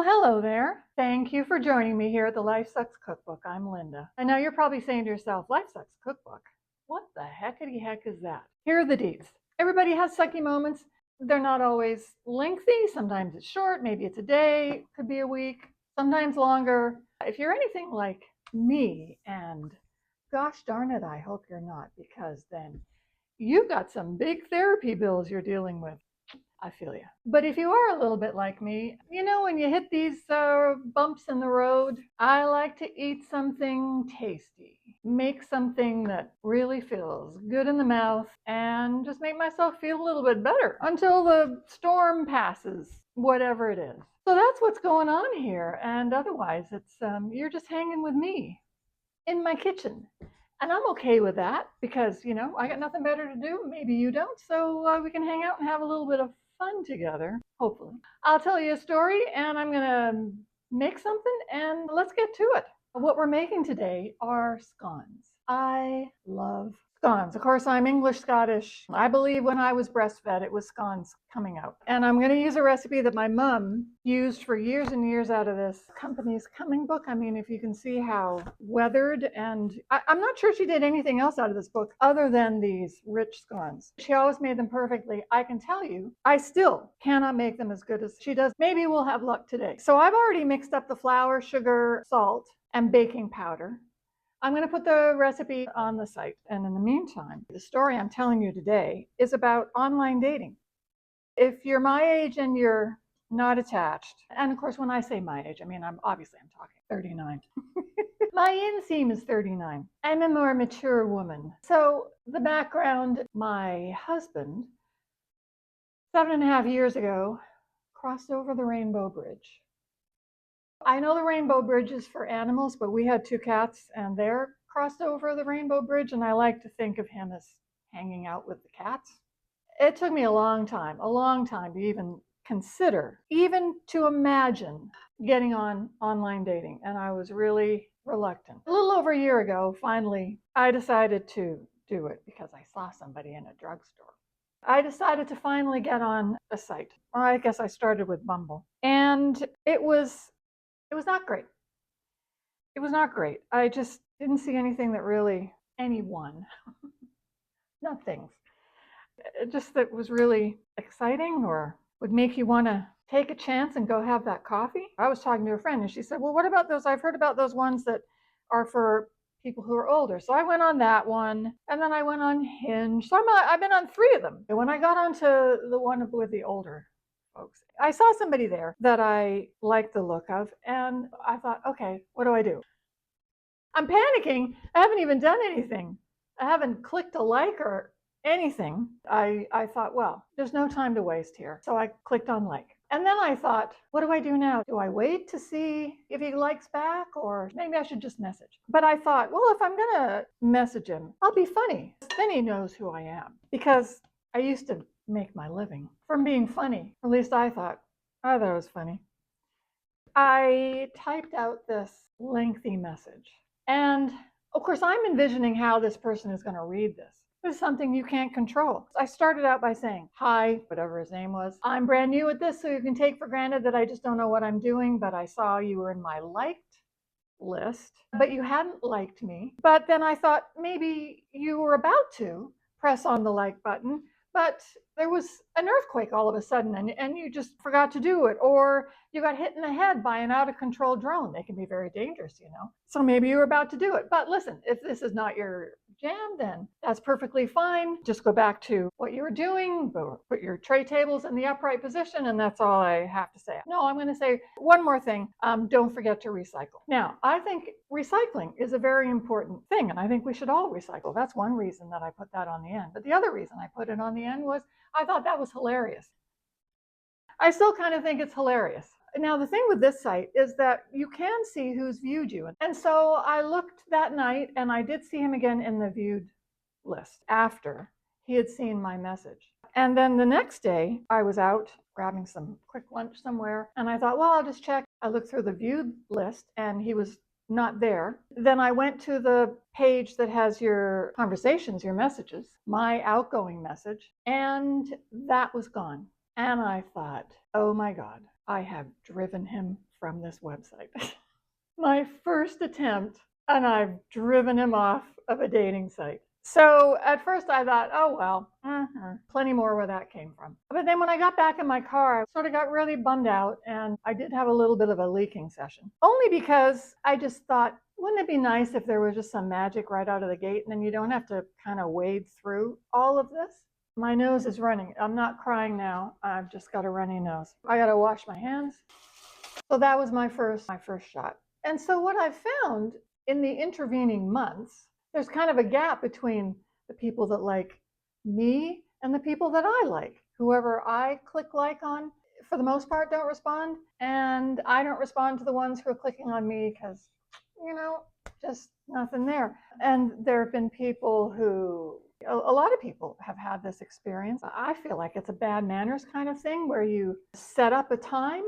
Well, hello there. Thank you for joining me here at the Life Sucks Cookbook. I'm Linda. I know you're probably saying to yourself, Life Sucks Cookbook? What the heckity heck is that? Here are the deets. Everybody has sucky moments. They're not always lengthy. Sometimes it's short. Maybe it's a day. Could be a week. Sometimes longer. If you're anything like me, and gosh darn it, I hope you're not, because then you've got some big therapy bills you're dealing with. I feel you. But if you are a little bit like me, when you hit these bumps in the road, I like to eat something tasty, make something that really feels good in the mouth, and just make myself feel a little bit better until the storm passes, whatever it is. So that's what's going on here. And otherwise, it's you're just hanging with me in my kitchen. And I'm okay with that because, I got nothing better to do. Maybe you don't. So we can hang out and have a little bit of fun together, hopefully. I'll tell you a story and I'm going to make something and let's get to it. What we're making today are scones. I love scones. Of course, I'm English Scottish. I believe when I was breastfed, it was scones coming out. And I'm going to use a recipe that my mom used for years and years out of this company's coming book. I mean, if you can see how weathered, and I'm not sure she did anything else out of this book other than these rich scones. She always made them perfectly. I can tell you, I still cannot make them as good as she does. Maybe we'll have luck today. So I've already mixed up the flour, sugar, salt, and baking powder. I'm going to put the recipe on the site. And in the meantime, the story I'm telling you today is about online dating. If you're my age and you're not attached, and of course, when I say my age, I mean, I'm talking 39. My inseam is 39. I'm a more mature woman. So the background, my husband, 7.5 years ago, crossed over the Rainbow Bridge. I know the Rainbow Bridge is for animals, but we had 2 cats and they're crossed over the Rainbow Bridge, and I like to think of him as hanging out with the cats. It took me a long time to even consider, even to imagine getting on online dating, and I was really reluctant. A little over a year ago, finally, I decided to do it because I saw somebody in a drugstore. I decided to finally get on a site. Or I guess I started with Bumble, and it was not great. It was not great. I just didn't see anything that really, anyone, not things, just that was really exciting or would make you want to take a chance and go have that coffee. I was talking to a friend and she said, well, what about those? I've heard about those ones that are for people who are older. So I went on that one, and then I went on Hinge. So I've been on 3 of them. And when I got onto the one with the older folks, I saw somebody there that I liked the look of, and I thought, okay, what do I do? I'm panicking. I haven't even done anything. I haven't clicked a like or anything. I thought, well, there's no time to waste here. So I clicked on like. And then I thought, what do I do now? Do I wait to see if he likes back, or maybe I should just message? But I thought, well, if I'm going to message him, I'll be funny. Then he knows who I am, because I used to make my living from being funny. At least I thought it was funny. I typed out this lengthy message. And of course, I'm envisioning how this person is going to read this. This is something you can't control. I started out by saying, hi, whatever his name was. I'm brand new at this, so you can take for granted that I just don't know what I'm doing, but I saw you were in my liked list, but you hadn't liked me. But then I thought maybe you were about to press on the like button, but there was an earthquake all of a sudden and you just forgot to do it, or you got hit in the head by an out of control drone. They can be very dangerous, So maybe you were about to do it. But listen, if this is not your jam, then that's perfectly fine. Just go back to what you were doing, put your tray tables in the upright position, and that's all I have to say. No, I'm going to say one more thing. Don't forget to recycle. Now, I think recycling is a very important thing, and I think we should all recycle. That's one reason that I put that on the end. But the other reason I put it on the end was I thought that was hilarious. I still kind of think it's hilarious. Now, the thing with this site is that you can see who's viewed you. And so I looked that night, and I did see him again in the viewed list after he had seen my message. And then the next day, I was out grabbing some quick lunch somewhere, and I thought, well, I'll just check. I looked through the viewed list, and he was not there. Then I went to the page that has your conversations, your messages, my outgoing message, and that was gone. And I thought, oh my God, I have driven him from this website. My first attempt, and I've driven him off of a dating site. So at first I thought, oh well, plenty more where that came from. But then when I got back in my car, I sort of got really bummed out, and I did have a little bit of a leaking session. Only because I just thought, wouldn't it be nice if there was just some magic right out of the gate, and then you don't have to kind of wade through all of this? My nose is running. I'm not crying now. I've just got a runny nose. I got to wash my hands. So that was my first shot. And so what I found in the intervening months, there's kind of a gap between the people that like me and the people that I like. Whoever I click like on, for the most part, don't respond. And I don't respond to the ones who are clicking on me because, just nothing there. And there have been people who, a lot of people have had this experience. I feel like it's a bad manners kind of thing where you set up a time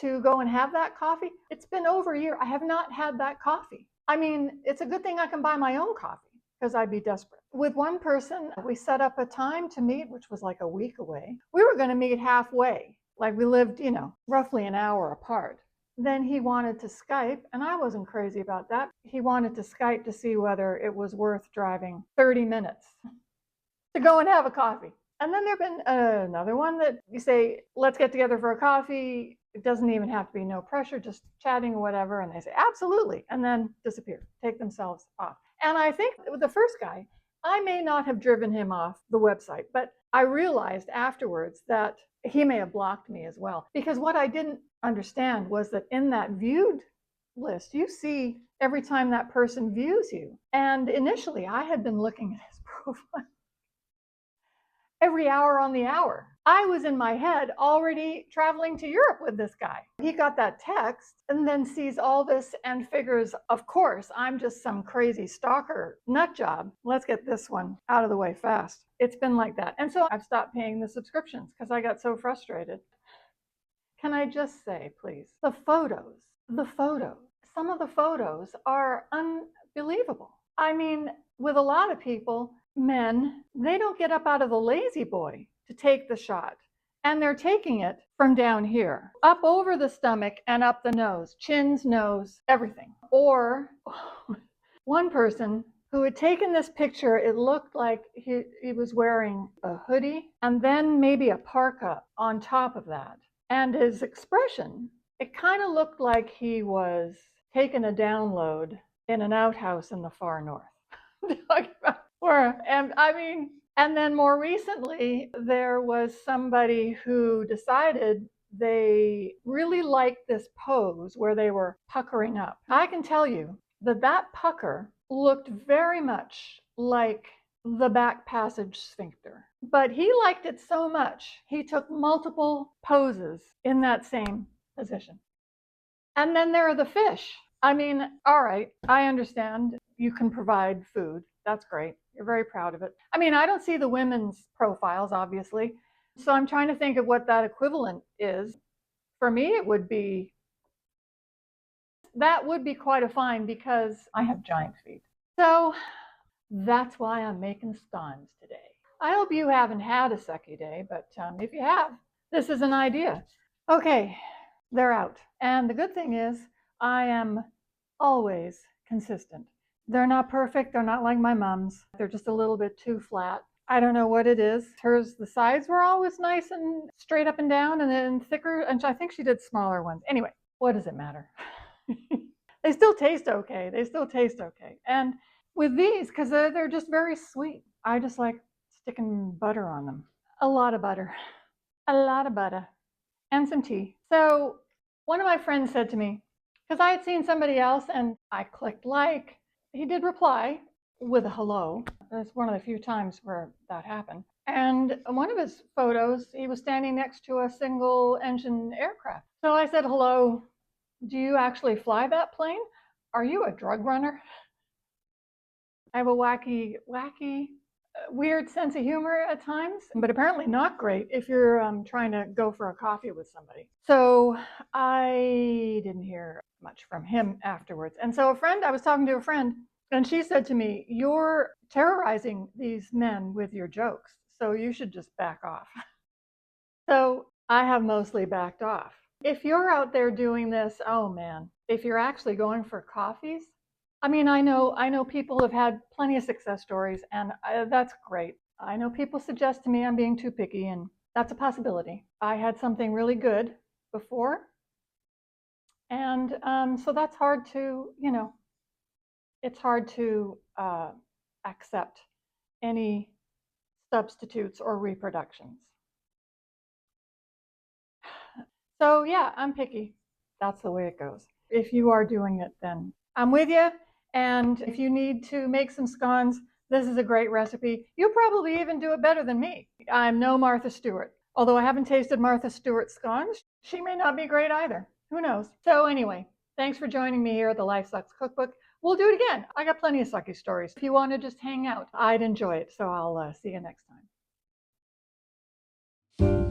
to go and have that coffee. It's been over a year. I have not had that coffee. I mean, it's a good thing I can buy my own coffee because I'd be desperate. With one person, we set up a time to meet, which was like a week away. We were going to meet halfway. Like we lived, roughly an hour apart. Then he wanted to Skype, and I wasn't crazy about that. He wanted to Skype to see whether it was worth driving 30 minutes to go and have a coffee. And then there've been another one that you say, let's get together for a coffee. It doesn't even have to be no pressure, just chatting or whatever. And they say, absolutely. And then disappear, take themselves off. And I think with the first guy, I may not have driven him off the website, but I realized afterwards that he may have blocked me as well. Because what I didn't understand was that in that viewed list, you see every time that person views you. And initially, I had been looking at his profile every hour on the hour. I was in my head already traveling to Europe with this guy. He got that text and then sees all this and figures, of course, I'm just some crazy stalker nut job. Let's get this one out of the way fast. It's been like that. And so I've stopped paying the subscriptions because I got so frustrated. Can I just say, please, the photos, some of the photos are unbelievable. I mean, with a lot of people, men, they don't get up out of the lazy boy to take the shot. And they're taking it from down here, up over the stomach and up the nose, chins, nose, everything. Or one person who had taken this picture, it looked like he was wearing a hoodie and then maybe a parka on top of that. And his expression, it kind of looked like he was taking a download in an outhouse in the far north. And then more recently, there was somebody who decided they really liked this pose where they were puckering up. I can tell you that pucker looked very much like the back passage sphincter. But he liked it so much, he took multiple poses in that same position. And then there are the fish. I mean, all right, I understand you can provide food. That's great. You're very proud of it. I mean, I don't see the women's profiles, obviously. So I'm trying to think of what that equivalent is. For me, that would be quite a find because I have giant feet. So that's why I'm making scones today. I hope you haven't had a sucky day, but if you have, this is an idea. Okay, they're out. And the good thing is I am always consistent. They're not perfect. They're not like my mom's. They're just a little bit too flat. I don't know what it is. Hers, the sides were always nice and straight up and down and then thicker. And I think she did smaller ones. Anyway, what does it matter? They still taste okay. And with these, because they're just very sweet, I just like sticking butter on them. A lot of butter. And some tea. So one of my friends said to me, because I had seen somebody else and I clicked like, he did reply with a hello. That's one of the few times where that happened. And one of his photos, he was standing next to a single engine aircraft. So I said, hello, do you actually fly that plane? Are you a drug runner? I have a wacky, weird sense of humor at times, but apparently not great if you're trying to go for a coffee with somebody. So I didn't hear much from him afterwards. And so I was talking to a friend, and she said to me, you're terrorizing these men with your jokes, so you should just back off. So I have mostly backed off. If you're out there doing this, oh man, if you're actually going for coffees, I mean, I know people have had plenty of success stories, and that's great. I know people suggest to me I'm being too picky, and that's a possibility. I had something really good before, and so that's hard to, it's hard to accept any substitutes or reproductions. So yeah, I'm picky. That's the way it goes. If you are doing it, then I'm with you. And if you need to make some scones, this is a great recipe. You'll probably even do it better than me. I'm no Martha Stewart. Although I haven't tasted Martha Stewart's scones, she may not be great either. Who knows? So anyway, thanks for joining me here at the Life Sucks Cookbook. We'll do it again. I got plenty of sucky stories. If you want to just hang out, I'd enjoy it. So I'll see you next time.